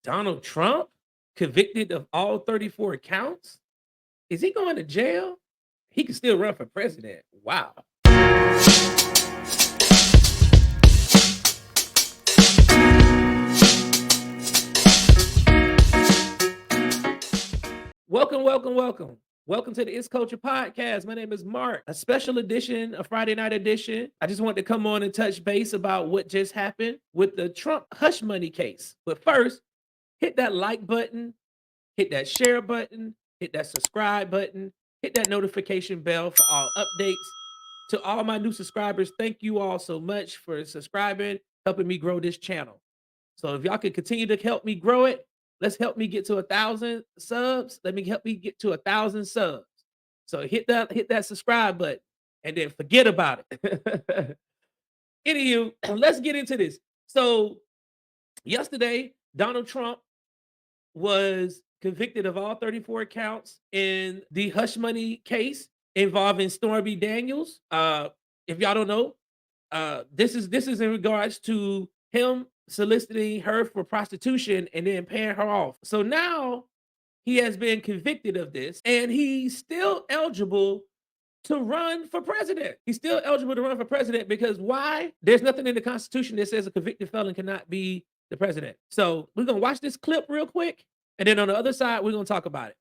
Donald Trump convicted of all 34 counts? Is he going to jail? He can still run for president. Wow. Welcome, welcome, welcome. Welcome to the It's Culture Podcast. My name is Mark, a special edition, a Friday night edition. I just wanted to come on and touch base about what just happened with the Trump hush money case. But first, hit that like button, hit that share button, hit that subscribe button, hit that notification bell for all updates. To all my new subscribers, thank you all so much for subscribing, helping me grow this channel. So if y'all can continue to help me grow it, let's help me get to 1,000 subs. Let me help me get to 1,000 subs. So hit that subscribe button and then forget about it. Anywho, let's get into this. So yesterday, Donald Trump was convicted of all 34 counts in the hush money case involving Stormy Daniels. If y'all don't know, this is in regards to him soliciting her for prostitution and then paying her off. So now he has been convicted of this and he's still eligible to run for president. He's still eligible to run for president because why? There's nothing in the Constitution that says a convicted felon cannot be the president. So we're going to watch this clip real quick. And then on the other side, we're going to talk about it.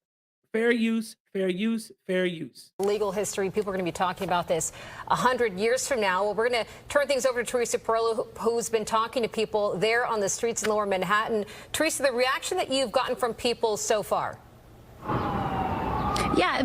Fair use, fair use, fair use. Legal history. People are going to be talking about this 100 years from now. Well, we're going to turn things over to Teresa Perello, who's been talking to people there on the streets in Lower Manhattan. Teresa, the reaction that you've gotten from people so far? Yeah,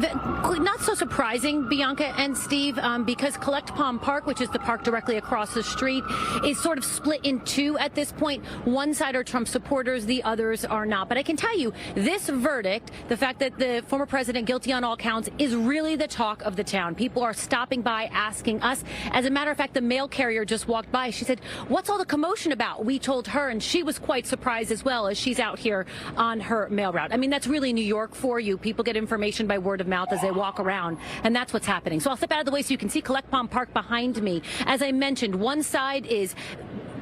not so surprising, Bianca and Steve, because Collect Palm Park, which is the park directly across the street, is sort of split in two at this point. One side are Trump supporters, the others are not. But I can tell you, this verdict, the fact that the former president guilty on all counts, is really the talk of the town. People are stopping by, asking us. As a matter of fact, the mail carrier just walked by. She said, "What's all the commotion about?" We told her, and she was quite surprised as well, as she's out here on her mail route. I mean, that's really New York for you. People get information by word of mouth as they walk around, and that's what's happening. So I'll step out of the way so you can see Collect Palm Park behind me. As I mentioned, one side is,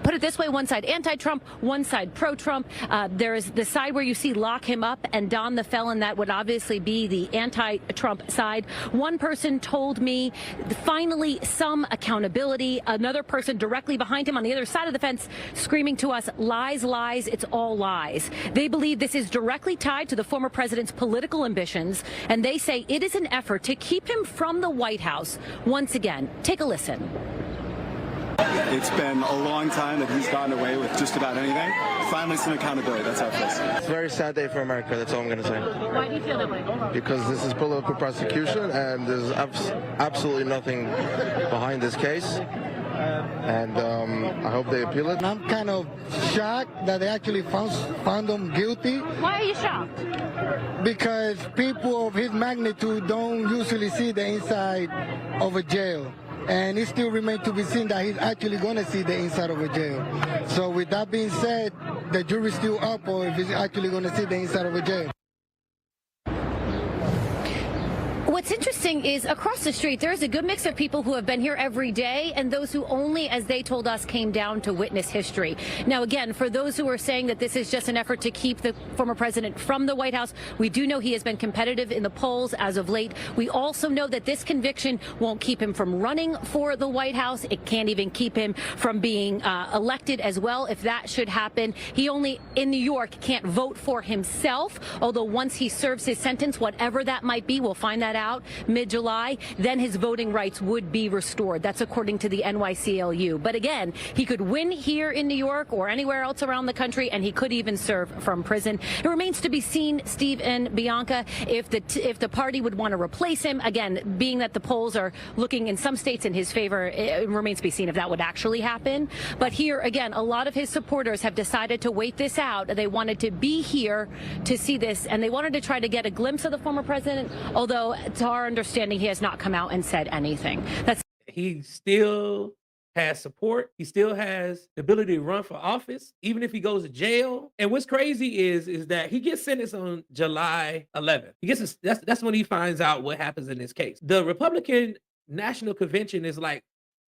put it this way, one side anti-Trump, one side pro-Trump. There is the side where you see lock him up and Don the felon. That would obviously be the anti-Trump side. One person told me finally some accountability. Another person directly behind him on the other side of the fence screaming to us, lies, lies, it's all lies. They believe this is directly tied to the former president's political ambitions, and they say it is an effort to keep him from the White House once again. Take a listen. It's been a long time that he's gotten away with just about anything. Finally, some accountability. That's how it feels. It's a very sad day for America. That's all I'm going to say. Why do you feel that way? Because this is political prosecution, and there's absolutely nothing behind this case. And I hope they appeal it. I'm kind of shocked that they actually found him guilty. Why are you shocked? Because people of his magnitude don't usually see the inside of a jail. And it still remains to be seen that he's actually going to see the inside of a jail. So with that being said, the jury's still up, or if he's actually going to see the inside of a jail. What's interesting is across the street, there's a good mix of people who have been here every day and those who only, as they told us, came down to witness history. Now, again, for those who are saying that this is just an effort to keep the former president from the White House, we do know he has been competitive in the polls as of late. We also know that this conviction won't keep him from running for the White House. It can't even keep him from being elected as well, if that should happen. He only, in New York, can't vote for himself, although once he serves his sentence, whatever that might be, we'll find that out mid-July, then his voting rights would be restored. That's according to the NYCLU. But again, he could win here in New York or anywhere else around the country, and he could even serve from prison. It remains to be seen, Steve and Bianca, if the party would want to replace him. Again, being that the polls are looking in some states in his favor, it remains to be seen if that would actually happen. But here, again, a lot of his supporters have decided to wait this out. They wanted to be here to see this, and they wanted to try to get a glimpse of the former president, although to our understanding, he has not come out and said anything. He still has support. He still has the ability to run for office, even if he goes to jail. And what's crazy is that he gets sentenced on July 11th. That's when he finds out what happens in this case. The Republican National Convention is like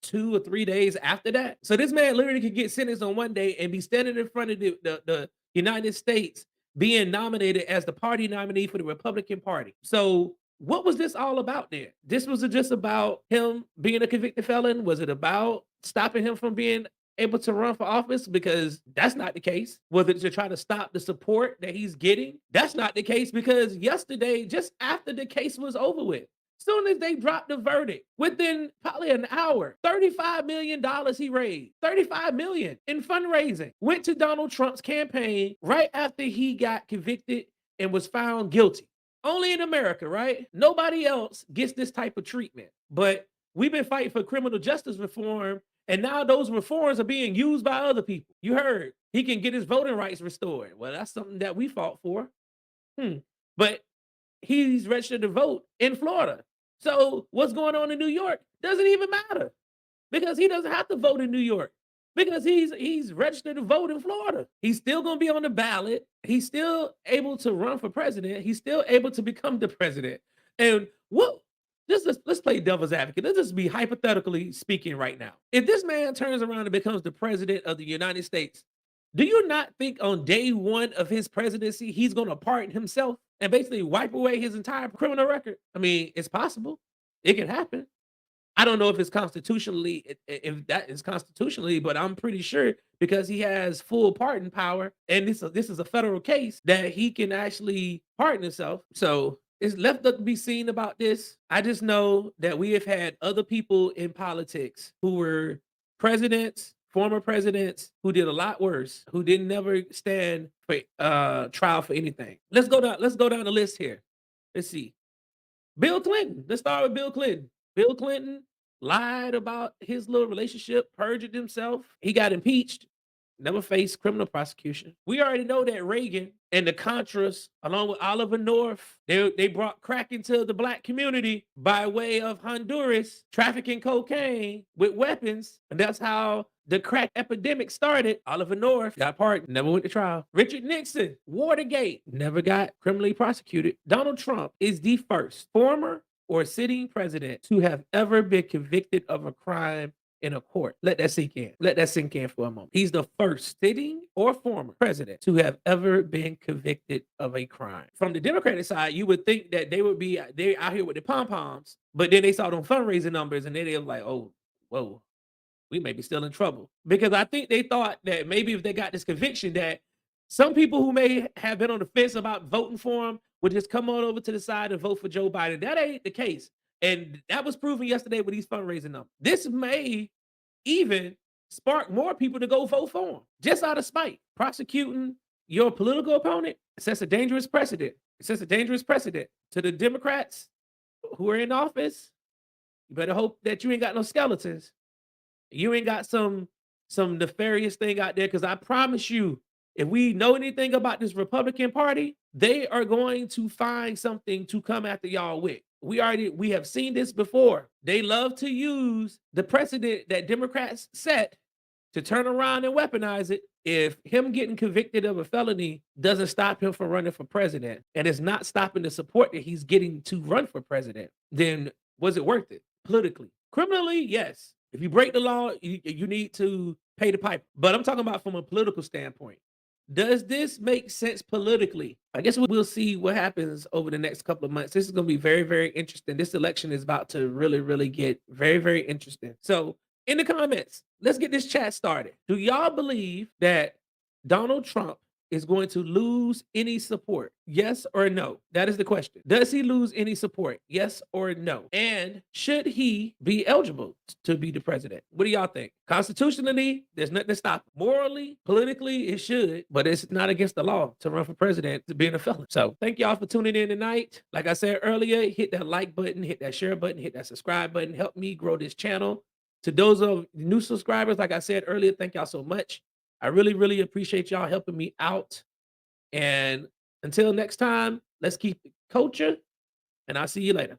2 or 3 days after that. So this man literally could get sentenced on one day and be standing in front of the United States being nominated as the party nominee for the Republican Party. So what was this all about then? This was just about him being a convicted felon? Was it about stopping him from being able to run for office? Because that's not the case. Was it to try to stop the support that he's getting? That's not the case, because yesterday, just after the case was over with, soon as they dropped the verdict, within probably an hour, $35 million he raised. $35 million in fundraising went to Donald Trump's campaign right after he got convicted and was found guilty. Only in America, right? Nobody else gets this type of treatment. But we've been fighting for criminal justice reform, and now those reforms are being used by other people. You heard he can get his voting rights restored. Well, that's something that we fought for. But he's registered to vote in Florida. So what's going on in New York doesn't even matter, because he doesn't have to vote in New York, because he's registered to vote in Florida. He's still going to be on the ballot. He's still able to run for president. He's still able to become the president. And let's play devil's advocate. Let's just be hypothetically speaking right now. If this man turns around and becomes the president of the United States, do you not think on day one of his presidency, he's going to pardon himself and basically wipe away his entire criminal record? I mean, it's possible. It can happen. I don't know if it's constitutionally, if that is constitutionally, but I'm pretty sure, because he has full pardon power, and this is a federal case, that he can actually pardon himself. So it's left up to be seen about this. I just know that we have had other people in politics who were presidents, former presidents, who did a lot worse, who didn't never stand for trial for anything. Let's go down the list here. Let's see. Bill Clinton. Let's start with Bill Clinton. Bill Clinton lied about his little relationship, perjured himself. He got impeached, never faced criminal prosecution. We already know that Reagan and the Contras, along with Oliver North, they brought crack into the black community by way of Honduras, trafficking cocaine with weapons. And that's how the crack epidemic started. Oliver North got pardoned, never went to trial. Richard Nixon, Watergate, never got criminally prosecuted. Donald Trump is the first former or sitting president to have ever been convicted of a crime in a court. Let that sink in. Let that sink in for a moment. He's the first sitting or former president to have ever been convicted of a crime. From the Democratic side, you would think that they out here with the pom-poms, but then they saw them fundraising numbers, and then they were like, oh, whoa, we may be still in trouble. Because I think they thought that maybe if they got this conviction, that some people who may have been on the fence about voting for him would just come on over to the side and vote for Joe Biden. That ain't the case. And that was proven yesterday with these fundraising numbers. This may even spark more people to go vote for him, just out of spite. Prosecuting your political opponent sets a dangerous precedent. It sets a dangerous precedent to the Democrats who are in office. You better hope that you ain't got no skeletons. You ain't got some nefarious thing out there, because I promise you, if we know anything about this Republican Party, they are going to find something to come after y'all with. We have seen this before. They love to use the precedent that Democrats set to turn around and weaponize it. If him getting convicted of a felony doesn't stop him from running for president, and it's not stopping the support that he's getting to run for president, then was it worth it politically? Criminally, yes. If you break the law, you need to pay the piper. But I'm talking about from a political standpoint. Does this make sense politically? I guess we'll see what happens over the next couple of months. This is going to be very, very interesting. This election is about to really, really get very, very interesting. So in the comments, let's get this chat started. Do y'all believe that Donald Trump is going to lose any support? Yes or no? That is the question. Does he lose any support? Yes or no? And should he be eligible to be the president? What do y'all think? Constitutionally, there's nothing to stop him. Morally, politically, it should, but it's not against the law to run for president to being a felon. So thank y'all for tuning in tonight. Like I said earlier, hit that like button, hit that share button, hit that subscribe button. Help me grow this channel. To those of new subscribers, like I said earlier, thank y'all so much. I really, really appreciate y'all helping me out. And until next time, let's keep the culture, and I'll see you later.